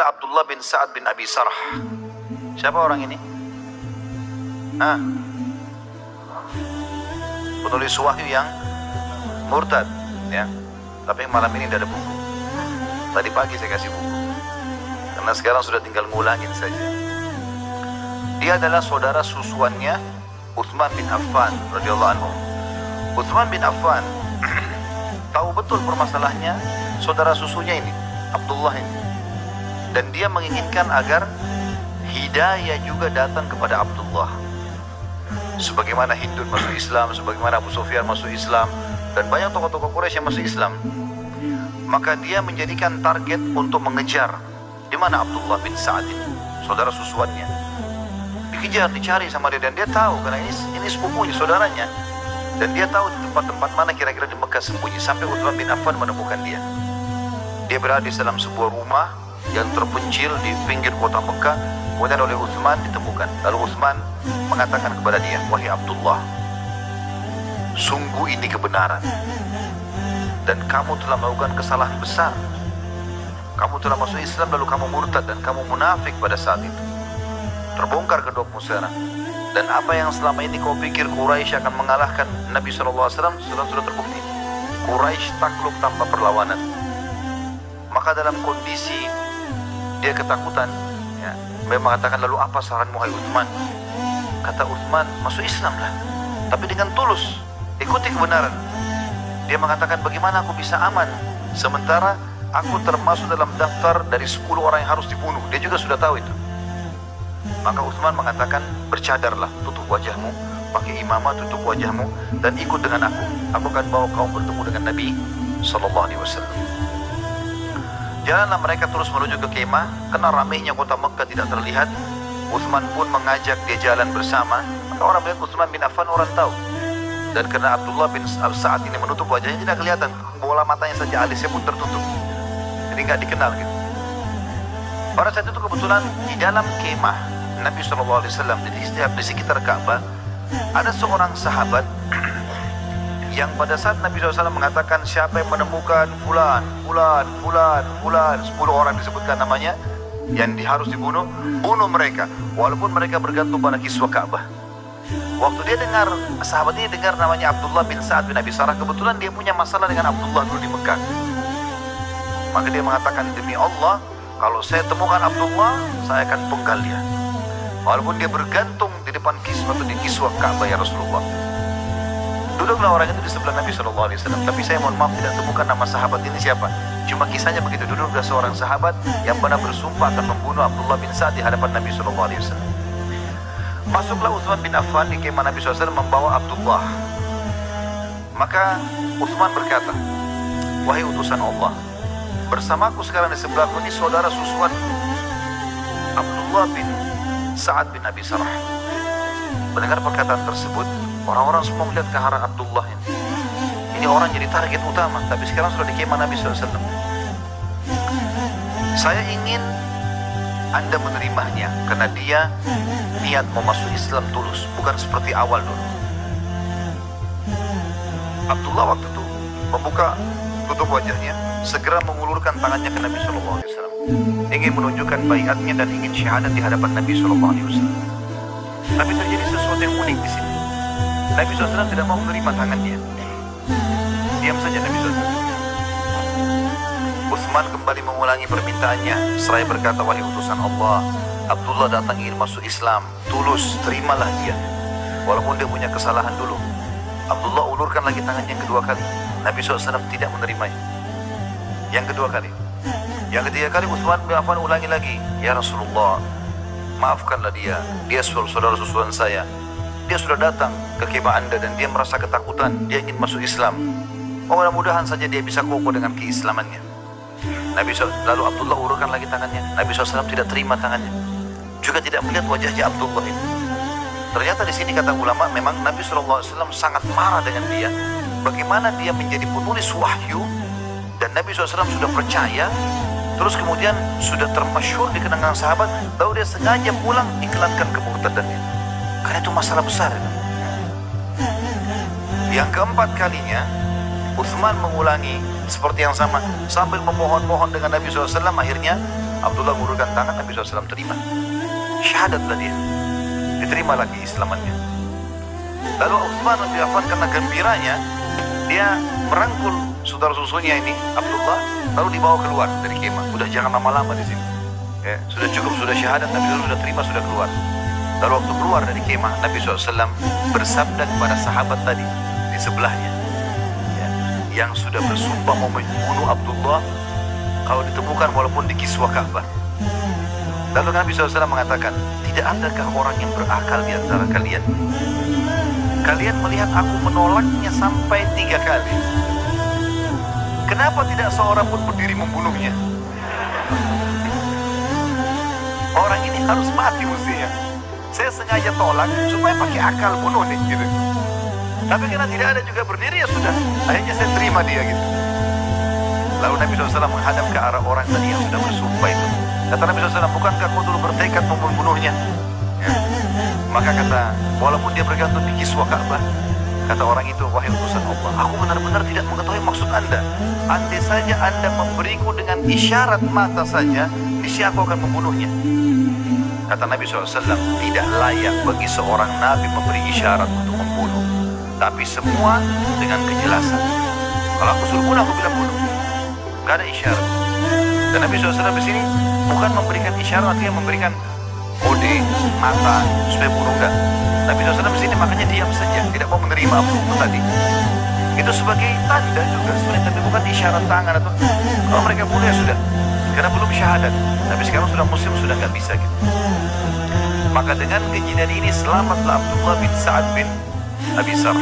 adalah Abdullah bin Sa'ad bin Abi Sarh. Siapa orang ini? Penulis wahyu yang murtad, ya. Tapi malam ini tidak ada buku. Tadi pagi saya kasih buku, karena sekarang sudah tinggal ngulangin saja. Dia adalah saudara susuannya Utsman bin Affan radhiyallahu anhu. Utsman bin Affan tahu betul permasalahannya saudara susunya ini, Abdullah ini. Dan dia menginginkan agar hidayah juga datang kepada Abdullah. Sebagaimana Hindun masuk Islam, sebagaimana Abu Sufyan masuk Islam, dan banyak tokoh-tokoh Quraisy yang masuk Islam. Maka dia menjadikan target untuk mengejar di mana Abdullah bin Sa'ad ini, saudara susuannya. Dikejar, dicari sama dia, dan dia tahu karena ini sepupunya, saudaranya. Dan dia tahu di tempat-tempat mana kira-kira di Mekah sembunyi, sampai Utsman bin Affan menemukan dia. Dia berada di dalam sebuah rumah yang terpencil di pinggir kota Mekah. Kemudian oleh Utsman ditemukan. Lalu Utsman mengatakan kepada dia, "Wahai Abdullah, sungguh ini kebenaran, dan kamu telah melakukan kesalahan besar. Kamu telah masuk Islam lalu kamu murtad dan kamu munafik pada saat itu. Terbongkar kedokmu sekarang. Dan apa yang selama ini kau pikir Quraisy akan mengalahkan Nabi SAW sudah terbukti. Quraisy takluk tanpa perlawanan." Maka dalam kondisi dia ketakutan, ya, dia mengatakan, "Lalu apa saranmu, hai Utsman?" Kata Utsman, "Masuk Islam lah, tapi dengan tulus, ikuti kebenaran." Dia mengatakan, "Bagaimana aku bisa aman sementara aku termasuk dalam daftar dari 10 orang yang harus dibunuh?" Dia juga sudah tahu itu. Maka Utsman mengatakan, "Bercadarlah, tutup wajahmu, pakai imamah, tutup wajahmu, dan ikut dengan aku. Aku akan bawa kaum bertemu dengan Nabi SAW." Jalanlah mereka terus menuju ke kemah. Karena ramainya kota Mekah tidak terlihat, Utsman pun mengajak dia jalan bersama. Maka orang melihat Utsman bin Affan, orang tahu. Dan karena Abdullah bin Sa'ad ini menutup wajahnya, tidak kelihatan, bola matanya saja, alisnya pun tertutup, jadi nggak dikenal gitu. Pada saat itu kebetulan di dalam kemah Nabi SAW, di sekitar Ka'bah, ada seorang sahabat yang pada saat Nabi SAW mengatakan, "Siapa yang menemukan fulan, 10 orang disebutkan namanya yang harus dibunuh, bunuh mereka, walaupun mereka bergantung pada kiswah Ka'bah." Waktu dia dengar, sahabat ini dengar namanya Abdullah bin Sa'ad bin Abi Sarh, kebetulan dia punya masalah dengan Abdullah dulu di Mekah. Maka dia mengatakan, "Demi Allah, kalau saya temukan Abdullah, saya akan penggal dia, walaupun dia bergantung di depan kiswah atau di kiswah Ka'bah ya Rasulullah." Duduklah orang itu di sebelah Nabi SAW. Tapi saya mohon maaf tidak temukan nama sahabat ini siapa. Cuma kisahnya begitu, duduklah seorang sahabat yang pernah bersumpah akan membunuh Abdullah bin Sa'ad di hadapan Nabi SAW. Masuklah Utsman bin Affan di kemah Nabi SAW membawa Abdullah. Maka Utsman berkata, "Wahai utusan Allah, bersamaku sekarang di sebelahku ini saudara susuanku, Abdullah bin Sa'ad bin Abi Sarh." Mendengar perkataan tersebut, orang-orang semua melihat ke arah Abdullah ini. Ini orang jadi target utama, tapi sekarang sudah di kemah Nabi SAW. "Saya ingin Anda menerimanya, karena dia niat mau masuk Islam tulus, bukan seperti awal dulu." Abdullah waktu itu membuka, tutup wajahnya, segera mengulurkan tangannya ke Nabi SAW, ingin menunjukkan baiatnya dan ingin syahadat di hadapan Nabi SAW. Tapi terjadi sesuatu yang unik di sini. Nabi SAW tidak mau menerima tangannya. Diam saja Nabi SAW. Utsman kembali mengulangi permintaannya, seraya berkata, "Wahai utusan Allah, Abdullah datang ingin masuk Islam, tulus, terimalah dia, walaupun dia punya kesalahan dulu." Abdullah ulurkan lagi tangannya yang kedua kali. Nabi SAW tidak menerimanya. Yang kedua kali. Yang ketiga kali Utsman bin Affan ulangi lagi, "Ya Rasulullah, maafkanlah dia saudara susuan saya. Dia sudah datang ke kemah Anda dan dia merasa ketakutan, dia ingin masuk Islam. Mudah-mudahan saja dia bisa kokoh dengan keislamannya." Lalu Abdullah urutkan lagi tangannya. Nabi SAW tidak terima tangannya, juga tidak melihat wajahnya Abdullah itu. Ternyata di sini kata ulama, memang Nabi SAW sangat marah dengan dia. Bagaimana dia menjadi penulis wahyu dan Nabi SAW sudah percaya, terus kemudian sudah termasyhur di kenangan sahabat, lalu dia sengaja pulang iklankan kemurtadannya. Karena itu masalah besar. Yang keempat kalinya, Utsman mengulangi seperti yang sama sambil memohon-mohon dengan Nabi SAW. Akhirnya Abdullah mengulurkan tangan, Nabi SAW terima. Syahadatlah dia, diterima lagi Islamannya. Lalu Utsman bin Affan karena gembiranya, dia merangkul saudara susunya ini, Abdullah, lalu dibawa keluar dari kemah. Udah jangan lama-lama di sini. Ya, sudah cukup, sudah syahadat, Nabi SAW sudah terima, sudah keluar. Lalu waktu keluar dari kemah, Nabi SAW bersabda kepada sahabat tadi di sebelahnya, ya, yang sudah bersumpah mau membunuh Abdullah, kalau ditemukan walaupun di kiswah Ka'bah. Lalu Nabi SAW mengatakan, tidak adakah orang yang berakal di antara kalian? Kalian melihat aku menolaknya sampai 3 kali. Kenapa tidak seorang pun berdiri membunuhnya? Orang ini harus mati mestinya. Saya sengaja tolak supaya pakai akal bunuh nih gitu. Tapi karena tidak ada juga berdiri, ya sudah, akhirnya saya terima dia gitu. Lalu Nabi SAW menghadap ke arah orang tadi yang sudah bersumpah itu. Kata Nabi SAW, bukankah kau dulu bertekad membunuhnya? Ya. Maka kata, walaupun dia bergantung di kiswah Ka'bah, kata orang itu, wahai utusan Allah, aku benar-benar tidak mengetahui maksud Anda. Andai saja Anda memberiku dengan isyarat mata saja, niscaya aku akan membunuhnya. Kata Nabi SAW, tidak layak bagi seorang Nabi memberi isyarat untuk membunuh, tapi semua dengan kejelasan. Kalau aku suruh bunuh, aku bilang bunuh. Gak ada isyarat. Dan Nabi SAW di sini bukan memberikan isyarat, artinya memberikan kode mata supaya bunuh, enggak. Nabi SAW di sini makanya diam saja, tidak mau menerima apa tadi. Itu sebagai tanda juga sebenarnya, tapi bukan isyarat tangan atau kalau mereka bunuh ya sudah, karena belum syahadat. Tapi sekarang sudah muslim, sudah nggak bisa gitu. Maka dengan kejadian ini selamatlah Abdullah bin Sa'ad bin Abi Sarh.